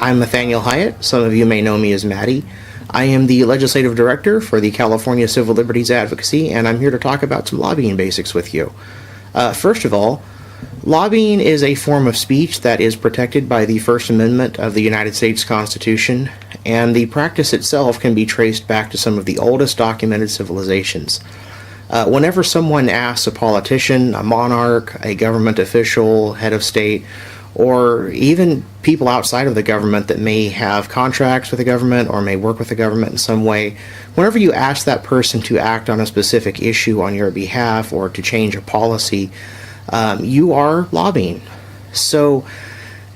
I'm Nathaniel Hyatt. Some of you may know me as Maddie. I am the Legislative Director for the California Civil Liberties Advocacy, and I'm here to talk about some lobbying basics with you. First of all, lobbying is a form of speech that is protected by the First Amendment of the United States Constitution, and the practice itself can be traced back to some of the oldest documented civilizations. Whenever someone asks a politician, a monarch, a government official, head of state, or even people outside of the government that may have contracts with the government or may work with the government in some way, whenever you ask that person to act on a specific issue on your behalf or to change a policy, you are lobbying. So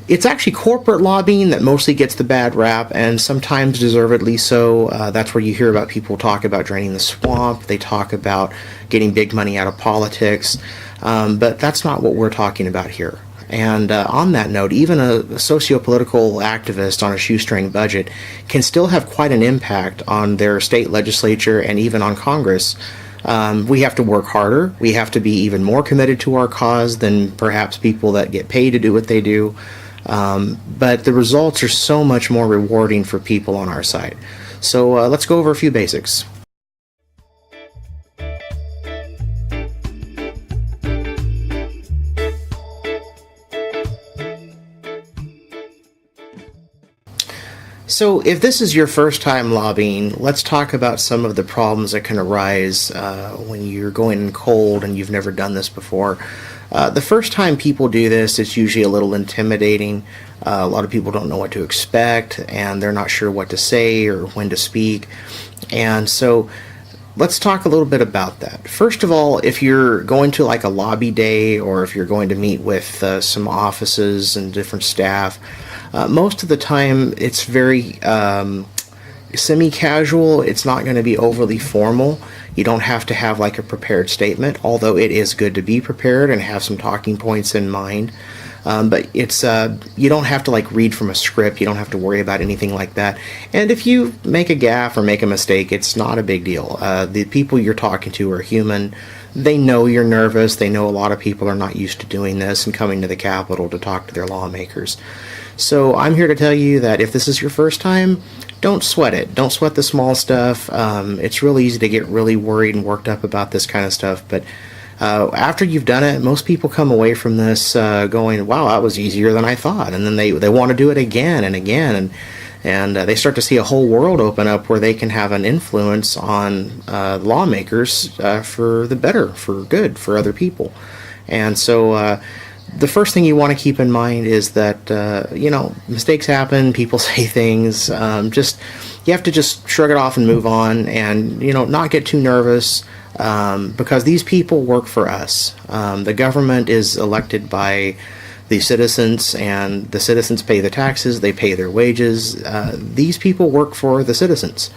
it's actually corporate lobbying that mostly gets the bad rap, and sometimes deservedly so. That's where you hear about people talk about draining the swamp. They talk about getting big money out of politics, but that's not what we're talking about here. And on that note, even a socio-political activist on a shoestring budget can still have quite an impact on their state legislature and even on Congress. We have to work harder. We have to be even more committed to our cause than perhaps people that get paid to do what they do. But the results are so much more rewarding for people on our side. So let's go over a few basics. So if this is your first time lobbying, let's talk about some of the problems that can arise when you're going in cold and you've never done this before. The first time people do this, it's usually a little intimidating. A lot of people don't know what to expect, and they're not sure what to say or when to speak. And so let's talk a little bit about that. First of all, if you're going to like a lobby day, or if you're going to meet with some offices and different staff, most of the time it's very semi-casual. It's not going to be overly formal. You don't have to have like a prepared statement, although it is good to be prepared and have some talking points in mind. But it's you don't have to like read from a script. You don't have to worry about anything like that. And if you make a gaffe or make a mistake, it's not a big deal. The people you're talking to are human. They know you're nervous. They know a lot of people are not used to doing this and coming to the Capitol to talk to their lawmakers. So I'm here to tell you that if this is your first time, don't sweat it. Don't sweat the small stuff. It's really easy to get really worried and worked up about this kind of stuff. But after you've done it, most people come away from this going, wow, that was easier than I thought. And then they want to do it again and again. And they start to see a whole world open up where they can have an influence on lawmakers for the better, for good, for other people. And so the first thing you want to keep in mind is that, mistakes happen, people say things, you have to just shrug it off and move on and, not get too nervous, because these people work for us. The government is elected by the citizens, and the citizens pay the taxes, they pay their wages. These people work for the citizens.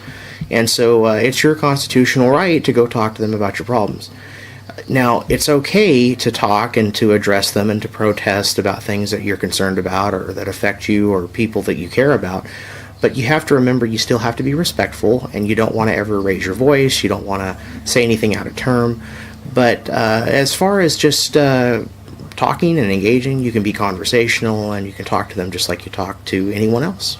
And so it's your constitutional right to go talk to them about your problems. Now, it's okay to talk and to address them and to protest about things that you're concerned about or that affect you or people that you care about. But you have to remember you still have to be respectful, and you don't want to ever raise your voice. You don't want to say anything out of term. But as far as just talking and engaging, you can be conversational and you can talk to them just like you talk to anyone else.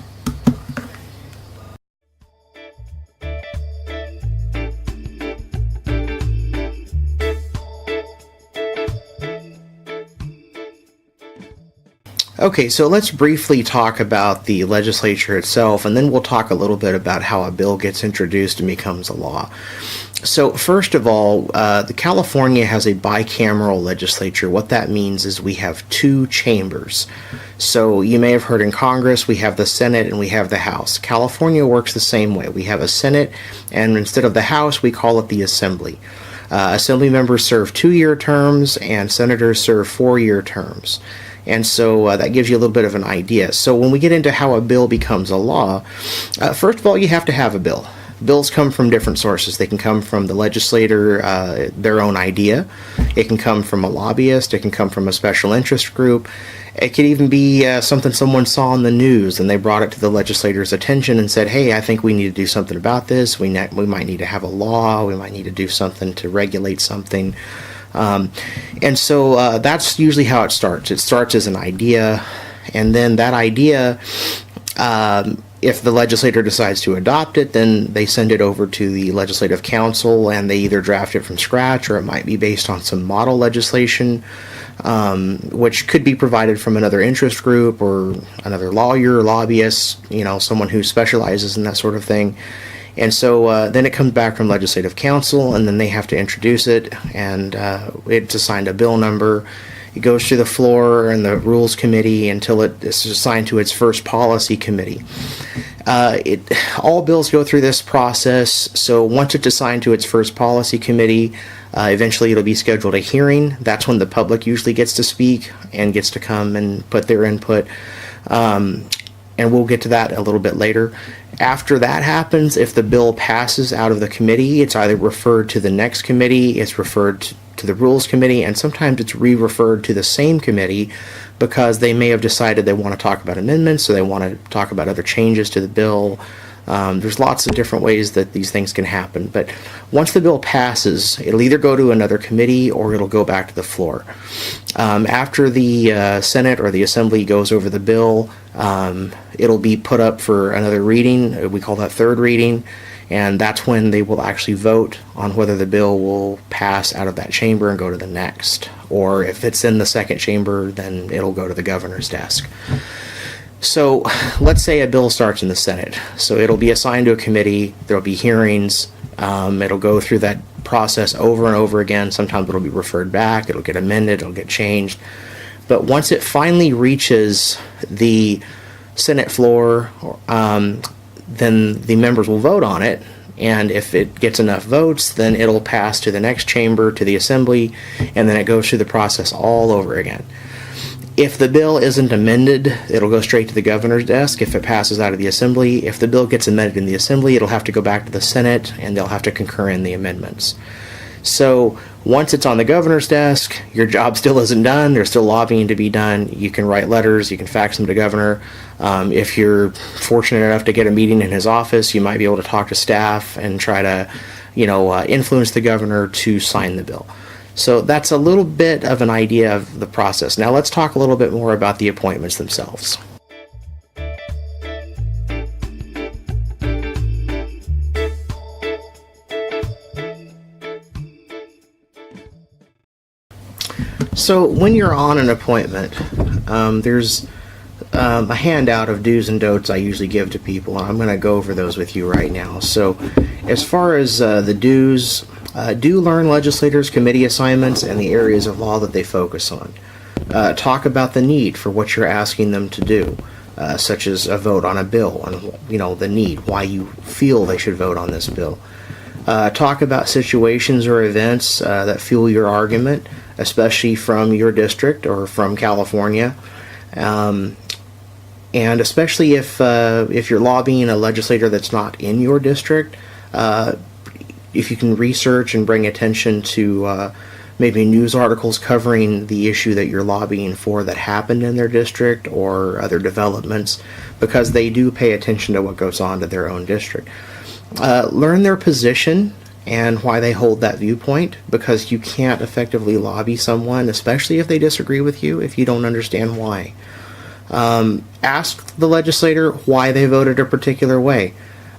Okay, so let's briefly talk about the legislature itself, and then we'll talk a little bit about how a bill gets introduced and becomes a law. So first of all, the California has a bicameral legislature. What that means is we have two chambers. So you may have heard in Congress we have the Senate and we have the House. California works the same way. We have a Senate, and instead of the House, we call it the Assembly. Assembly members serve 2-year terms, and senators serve 4-year terms. And so that gives you a little bit of an idea. So when we get into how a bill becomes a law, first of all, you have to have a bill. Bills come from different sources. They can come from the legislator, their own idea. It can come from a lobbyist. It can come from a special interest group. It could even be something someone saw on the news and they brought it to the legislator's attention and said, hey, I think we need to do something about this. We might need to have a law. We might need to do something to regulate something. And so that's usually how it starts. It starts as an idea, and then that idea If the legislator decides to adopt it, then they send it over to the legislative council, and they either draft it from scratch, or it might be based on some model legislation, which could be provided from another interest group or another lawyer, lobbyist, someone who specializes in that sort of thing. And so then it comes back from legislative council, and then they have to introduce it, and it's assigned a bill number. It goes to the floor and the Rules Committee until it is assigned to its first policy committee. All bills go through this process, so once it's assigned to its first policy committee, eventually it'll be scheduled a hearing. That's when the public usually gets to speak and gets to come and put their input. And we'll get to that a little bit later. After that happens, if the bill passes out of the committee, it's either referred to the next committee, it's referred to the Rules Committee, and sometimes it's re-referred to the same committee because they may have decided they want to talk about amendments, or they want to talk about other changes to the bill. There's lots of different ways that these things can happen. But once the bill passes, it'll either go to another committee or it'll go back to the floor. After the Senate or the Assembly goes over the bill, it'll be put up for another reading. We call that third reading. And that's when they will actually vote on whether the bill will pass out of that chamber and go to the next. Or if it's in the second chamber, then it'll go to the governor's desk. So let's say a bill starts in the Senate. So it'll be assigned to a committee, there'll be hearings, it'll go through that process over and over again. Sometimes it'll be referred back, it'll get amended, it'll get changed. But once it finally reaches the Senate floor, then the members will vote on it, and if it gets enough votes, then it'll pass to the next chamber, to the Assembly, and then it goes through the process all over again. If the bill isn't amended, it'll go straight to the governor's desk if it passes out of the Assembly. If the bill gets amended in the Assembly, it'll have to go back to the Senate, and they'll have to concur in the amendments. So once it's on the governor's desk, your job still isn't done. There's still lobbying to be done. You can write letters. You can fax them to the governor. If you're fortunate enough to get a meeting in his office, you might be able to talk to staff and try to, influence the governor to sign the bill. So that's a little bit of an idea of the process. Now let's talk a little bit more about the appointments themselves. So when you're on an appointment, there's a handout of do's and don'ts I usually give to people, and I'm going to go over those with you right now. So as far as the do's, do learn legislators' committee assignments and the areas of law that they focus on. Talk about the need for what you're asking them to do, such as a vote on a bill, and the need, why you feel they should vote on this bill. Talk about situations or events that fuel your argument, especially from your district or from California, and especially if you're lobbying a legislator that's not in your district, if you can research and bring attention to maybe news articles covering the issue that you're lobbying for that happened in their district or other developments, because they do pay attention to what goes on to their own district. Learn their position and why they hold that viewpoint, because you can't effectively lobby someone, especially if they disagree with you, if you don't understand why. Ask the legislator why they voted a particular way,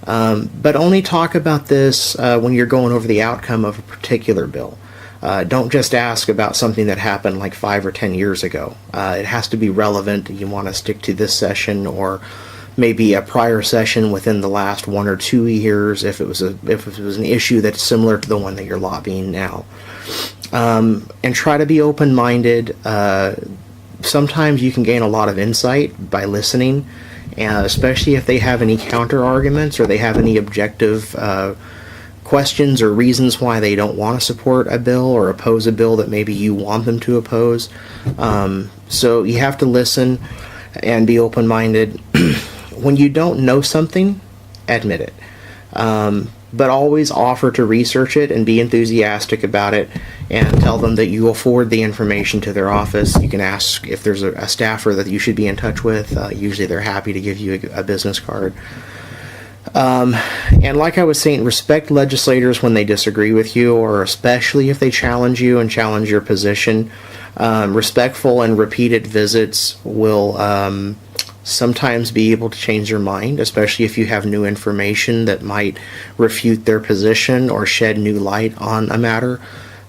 but only talk about this when you're going over the outcome of a particular bill. Don't just ask about something that happened like 5 or 10 years ago. It has to be relevant. You want to stick to this session, or maybe a prior session within the last 1 or 2 years if it was an issue that's similar to the one that you're lobbying now. And try to be open-minded. Sometimes you can gain a lot of insight by listening, and especially if they have any counter-arguments or they have any objective questions or reasons why they don't want to support a bill or oppose a bill that maybe you want them to oppose. So you have to listen and be open-minded. When you don't know something, admit it. But always offer to research it and be enthusiastic about it, and tell them that you will forward the information to their office. You can ask if there's a staffer that you should be in touch with. Usually they're happy to give you a business card. And like I was saying, respect legislators when they disagree with you, or especially if they challenge you and challenge your position. Respectful and repeated visits will sometimes be able to change their mind, especially if you have new information that might refute their position or shed new light on a matter.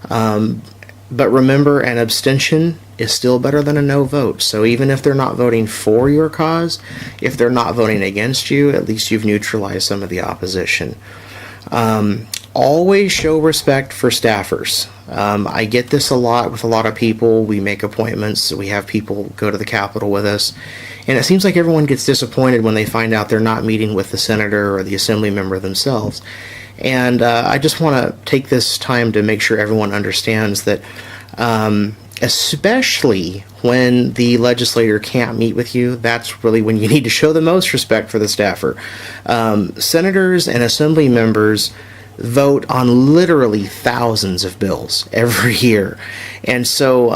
But remember, an abstention is still better than a no vote. So even if they're not voting for your cause, if they're not voting against you, at least you've neutralized some of the opposition. Always show respect for staffers. I get this a lot with a lot of people. We make appointments. We have people go to the Capitol with us. And it seems like everyone gets disappointed when they find out they're not meeting with the senator or the assembly member themselves. And I just want to take this time to make sure everyone understands that, especially when the legislator can't meet with you, that's really when you need to show the most respect for the staffer. Senators and assembly members vote on literally thousands of bills every year. And so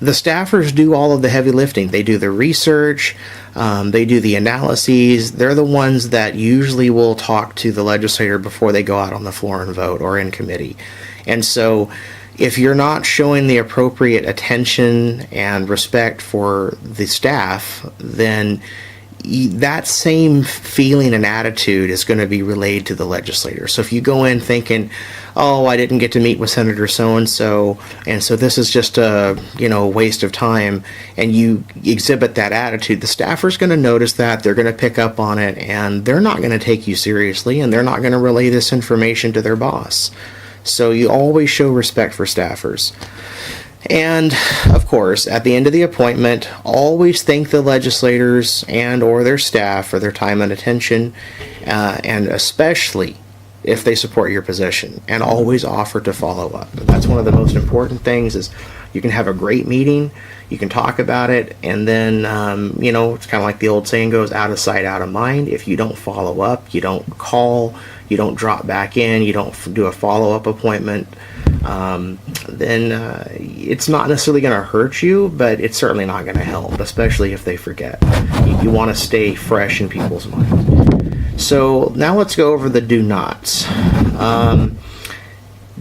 the staffers do all of the heavy lifting. They do the research, they do the analyses. They're the ones that usually will talk to the legislator before they go out on the floor and vote or in committee. And so if you're not showing the appropriate attention and respect for the staff, then that same feeling and attitude is going to be relayed to the legislator. So if you go in thinking, oh, I didn't get to meet with Senator so-and-so, and so this is just a waste of time, and you exhibit that attitude, the staffer's going to notice that, they're going to pick up on it, and they're not going to take you seriously, and they're not going to relay this information to their boss. So you always show respect for staffers. And, of course, at the end of the appointment, always thank the legislators and or their staff for their time and attention, and especially if they support your position, and always offer to follow up. That's one of the most important things. Is you can have a great meeting, you can talk about it, and then, it's kind of like the old saying goes, out of sight, out of mind. If you don't follow up, you don't call, you don't drop back in, you don't do a follow-up appointment, then it's not necessarily going to hurt you, but it's certainly not going to help, especially if they forget. You want to stay fresh in people's minds. So now let's go over the do nots.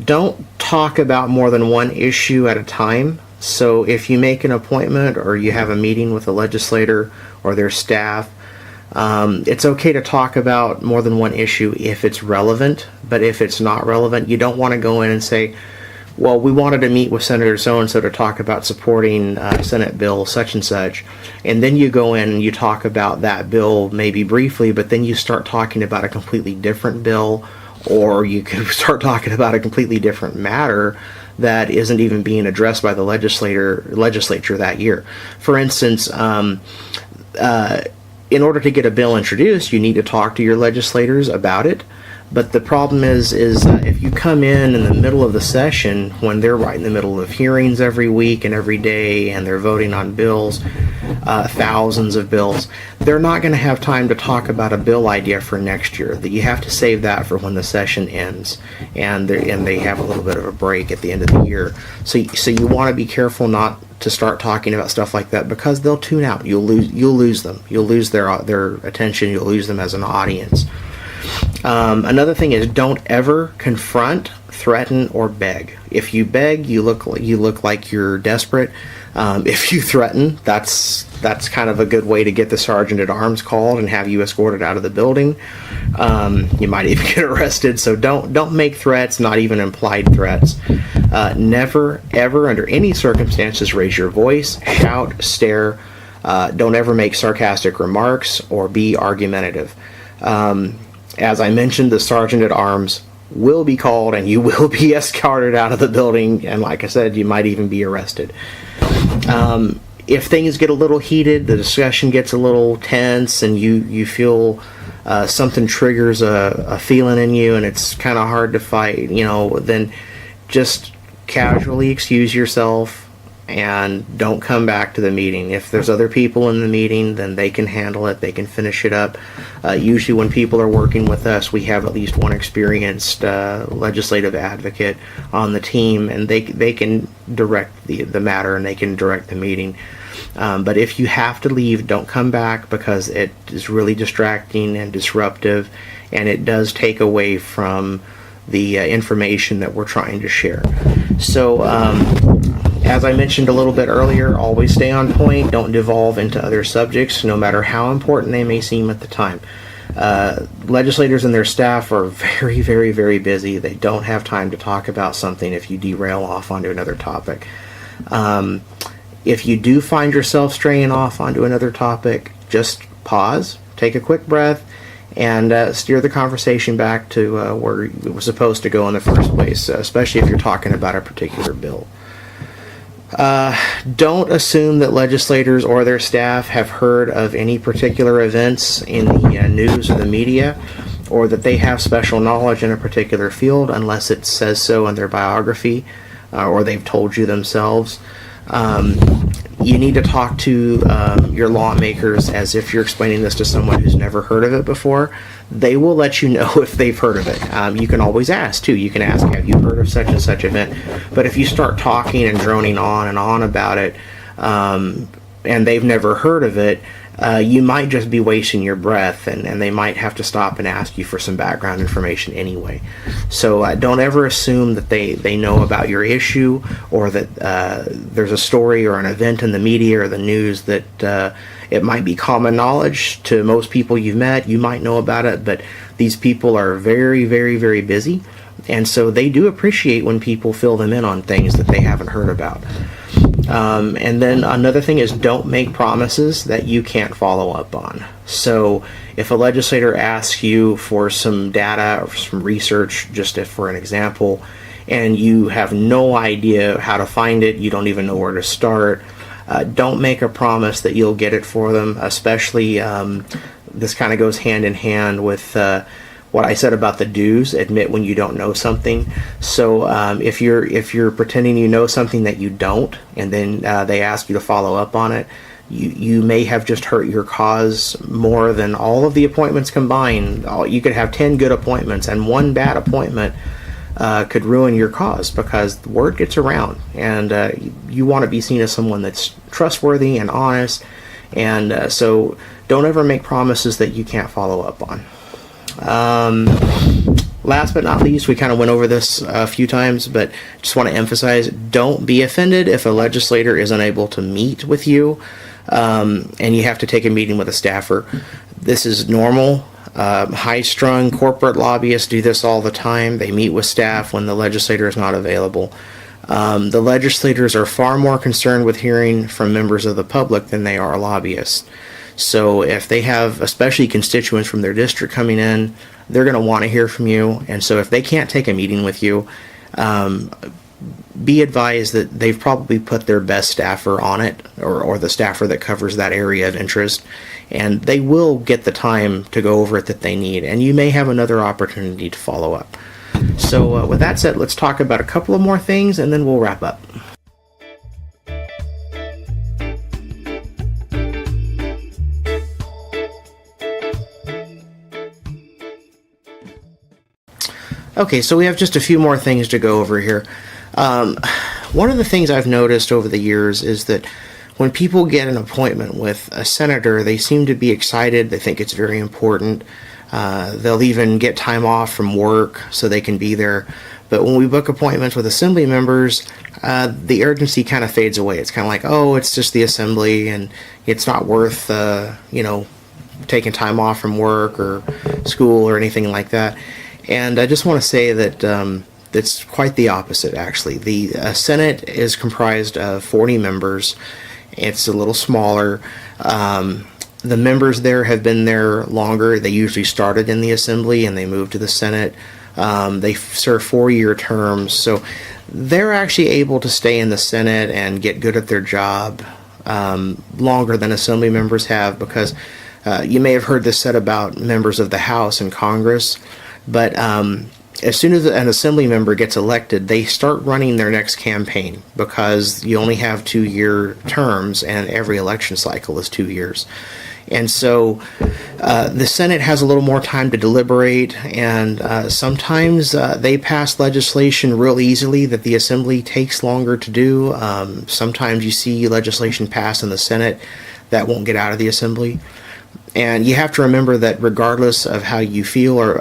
Don't talk about more than one issue at a time. So if you make an appointment or you have a meeting with a legislator or their staff, it's okay to talk about more than one issue if it's relevant, but if it's not relevant, you don't want to go in and say, well, we wanted to meet with Senator so-and-so to talk about supporting Senate Bill such and such, and then you go in and you talk about that bill maybe briefly, but then you start talking about a completely different bill, or you can start talking about a completely different matter that isn't even being addressed by the legislature that year. For instance, in order to get a bill introduced, you need to talk to your legislators about it. But the problem is if you come in the middle of the session when they're right in the middle of hearings every week and every day, and they're voting on bills, thousands of bills, they're not going to have time to talk about a bill idea for next year. That you have to save that for when the session ends, and they have a little bit of a break at the end of the year. So you want to be careful not to start talking about stuff like that, because they'll tune out. You'll lose them. You'll lose their attention. You'll lose them as an audience. Another thing is, don't ever confront, threaten, or beg. If you beg, you look like you're desperate. If you threaten, that's kind of a good way to get the sergeant at arms called and have you escorted out of the building. You might even get arrested. So don't make threats, not even implied threats. Never, ever, under any circumstances, raise your voice, shout, stare. Don't ever make sarcastic remarks or be argumentative. As I mentioned, the sergeant at arms will be called and you will be escorted out of the building, and like I said, you might even be arrested. If things get a little heated, the discussion gets a little tense, and you feel something triggers a feeling in you and it's kind of hard to fight, then just casually excuse yourself and don't come back to the meeting. If there's other people in the meeting, then they can handle it. They can finish it up. Usually when people are working with us, we have at least one experienced legislative advocate on the team, and they can direct the matter, and they can direct the meeting. But if you have to leave, don't come back, because it is really distracting and disruptive, and it does take away from the information that we're trying to share. So As I mentioned a little bit earlier, always stay on point. Don't devolve into other subjects, no matter how important they may seem at the time. Legislators and their staff are very, very, very busy. They don't have time to talk about something if you derail off onto another topic. If you do find yourself straying off onto another topic, just pause, take a quick breath, and steer the conversation back to where it was supposed to go in the first place, especially if you're talking about a particular bill. Don't assume that legislators or their staff have heard of any particular events in the news or the media, or that they have special knowledge in a particular field unless it says so in their biography, or they've told you themselves. You need to talk to your lawmakers as if you're explaining this to someone who's never heard of it before. They will let you know if they've heard of it. You can always ask, too. You can ask, have you heard of such and such event? But if you start talking and droning on and on about it, and they've never heard of it, you might just be wasting your breath, and they might have to stop and ask you for some background information anyway. So don't ever assume that they know about your issue, or that there's a story or an event in the media or the news that it might be common knowledge to most people you've met. You might know about it, but these people are very, very, very busy, and so they do appreciate when people fill them in on things that they haven't heard about. And then another thing is, don't make promises that you can't follow up on. So if a legislator asks you for some data or some research, just for an example, and you have no idea how to find it, you don't even know where to start, don't make a promise that you'll get it for them, especially this kind of goes hand in hand with what I said about the do's. Admit when you don't know something. So if you're pretending you know something that you don't, and then they ask you to follow up on it, you may have just hurt your cause more than all of the appointments combined. You could have 10 good appointments, and one bad appointment could ruin your cause, because the word gets around, and you want to be seen as someone that's trustworthy and honest, and so don't ever make promises that you can't follow up on. Last but not least, we kind of went over this a few times, but just want to emphasize, don't be offended if a legislator is unable to meet with you, and you have to take a meeting with a staffer. This is normal. High-strung corporate lobbyists do this all the time. They meet with staff when the legislator is not available. The legislators are far more concerned with hearing from members of the public than they are lobbyists. So if they have, especially constituents from their district coming in, they're going to want to hear from you. And so if they can't take a meeting with you, be advised that they've probably put their best staffer on it, or the staffer that covers that area of interest, and they will get the time to go over it that they need, and you may have another opportunity to follow up. So with that said, let's talk about a couple of more things, and then we'll wrap up. Okay, so we have just a few more things to go over here. One of the things I've noticed over the years is that when people get an appointment with a senator, they seem to be excited. They think it's very important. They'll even get time off from work so they can be there. But when we book appointments with assembly members, the urgency kind of fades away. It's kind of like, oh, it's just the assembly, and it's not worth, taking time off from work or school or anything like that. And I just want to say that it's quite the opposite, actually. The Senate is comprised of 40 members. It's a little smaller. The members there have been there longer. They usually started in the Assembly and they moved to the Senate. They serve 4-year terms, so they're actually able to stay in the Senate and get good at their job longer than Assembly members have, because you may have heard this said about members of the House and Congress. But as soon as an assembly member gets elected, they start running their next campaign, because you only have 2-year terms, and every election cycle is 2 years. And so the Senate has a little more time to deliberate, and sometimes they pass legislation real easily that the Assembly takes longer to do. Sometimes you see legislation pass in the Senate that won't get out of the Assembly. And you have to remember that regardless of how you feel or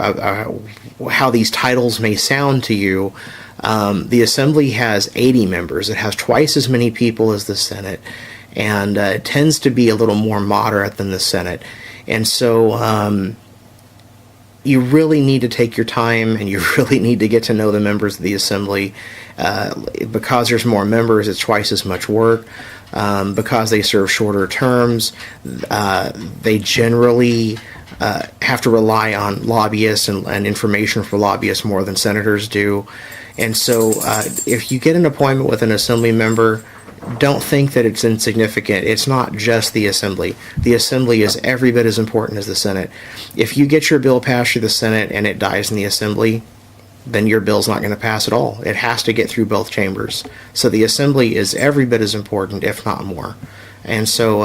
how these titles may sound to you, the Assembly has 80 members. It has twice as many people as the Senate, and it tends to be a little more moderate than the Senate. And so you really need to take your time, and you really need to get to know the members of the Assembly. Because there's more members, it's twice as much work. Because they serve shorter terms, they generally have to rely on lobbyists and information for lobbyists more than senators do. And so if you get an appointment with an Assembly member, don't think that it's insignificant. It's not just the Assembly. The Assembly is every bit as important as the Senate. If you get your bill passed through the Senate and it dies in the Assembly, then your bill's not going to pass at all. It has to get through both chambers. So the Assembly is every bit as important, if not more. And so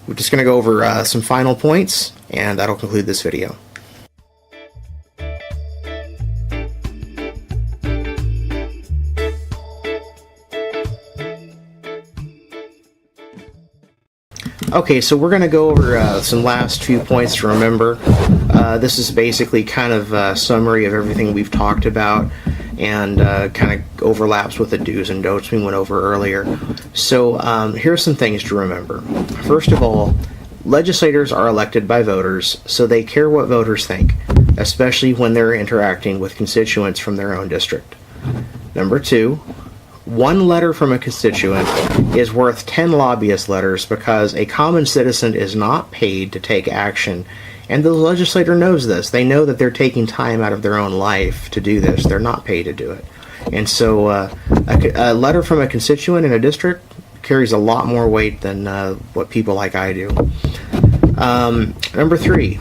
we're just going to go over some final points, and that'll conclude this video. Okay, so we're going to go over some last few points to remember. This is basically kind of a summary of everything we've talked about, and kind of overlaps with the do's and don'ts we went over earlier. So here's some things to remember. First of all, legislators are elected by voters, so they care what voters think, especially when they're interacting with constituents from their own district. Number two, one letter from a constituent is worth 10 lobbyist letters, because a common citizen is not paid to take action, and the legislator knows this. They know that they're taking time out of their own life to do this. They're not paid to do it. And so a letter from a constituent in a district carries a lot more weight than what people like I do. Number three,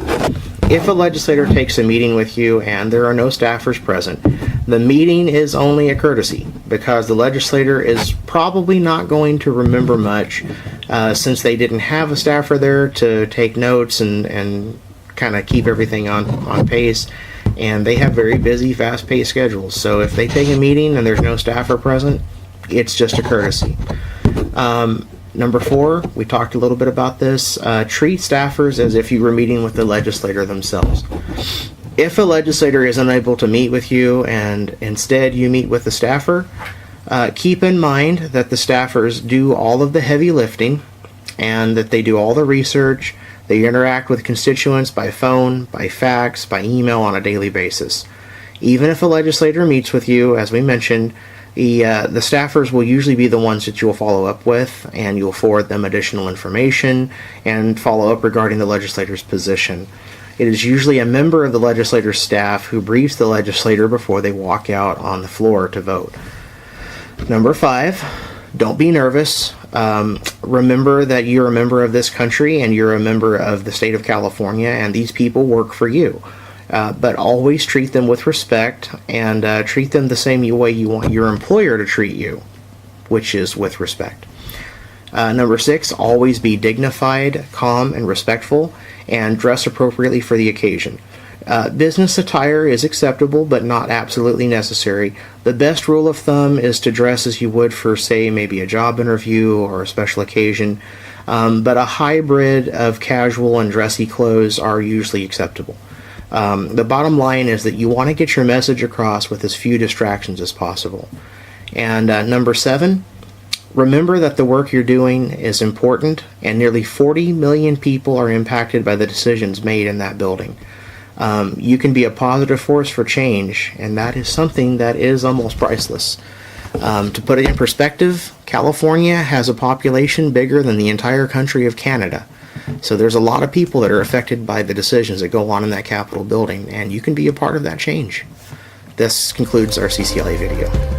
if a legislator takes a meeting with you and there are no staffers present, the meeting is only a courtesy, because the legislator is probably not going to remember much since they didn't have a staffer there to take notes and kind of keep everything on pace. And they have very busy, fast-paced schedules. So if they take a meeting and there's no staffer present, it's just a courtesy. Number four, we talked a little bit about this. Treat staffers as if you were meeting with the legislator themselves. If a legislator is unable to meet with you and instead you meet with the staffer, keep in mind that the staffers do all of the heavy lifting and that they do all the research. They interact with constituents by phone, by fax, by email on a daily basis. Even if a legislator meets with you, as we mentioned, the staffers will usually be the ones that you'll follow up with, and you'll forward them additional information and follow up regarding the legislator's position. It is usually a member of the legislator's staff who briefs the legislator before they walk out on the floor to vote. Number five, don't be nervous. Remember that you're a member of this country and you're a member of the state of California, and these people work for you. But always treat them with respect, and treat them the same way you want your employer to treat you, which is with respect. Number six, always be dignified, calm, and respectful, and dress appropriately for the occasion. Business attire is acceptable, but not absolutely necessary. The best rule of thumb is to dress as you would for, say, maybe a job interview or a special occasion, but a hybrid of casual and dressy clothes are usually acceptable. The bottom line is that you want to get your message across with as few distractions as possible. And number seven, remember that the work you're doing is important, and nearly 40 million people are impacted by the decisions made in that building. You can be a positive force for change, and that is something that is almost priceless. To put it in perspective, California has a population bigger than the entire country of Canada. So there's a lot of people that are affected by the decisions that go on in that Capitol building, and you can be a part of that change. This concludes our CCLA video.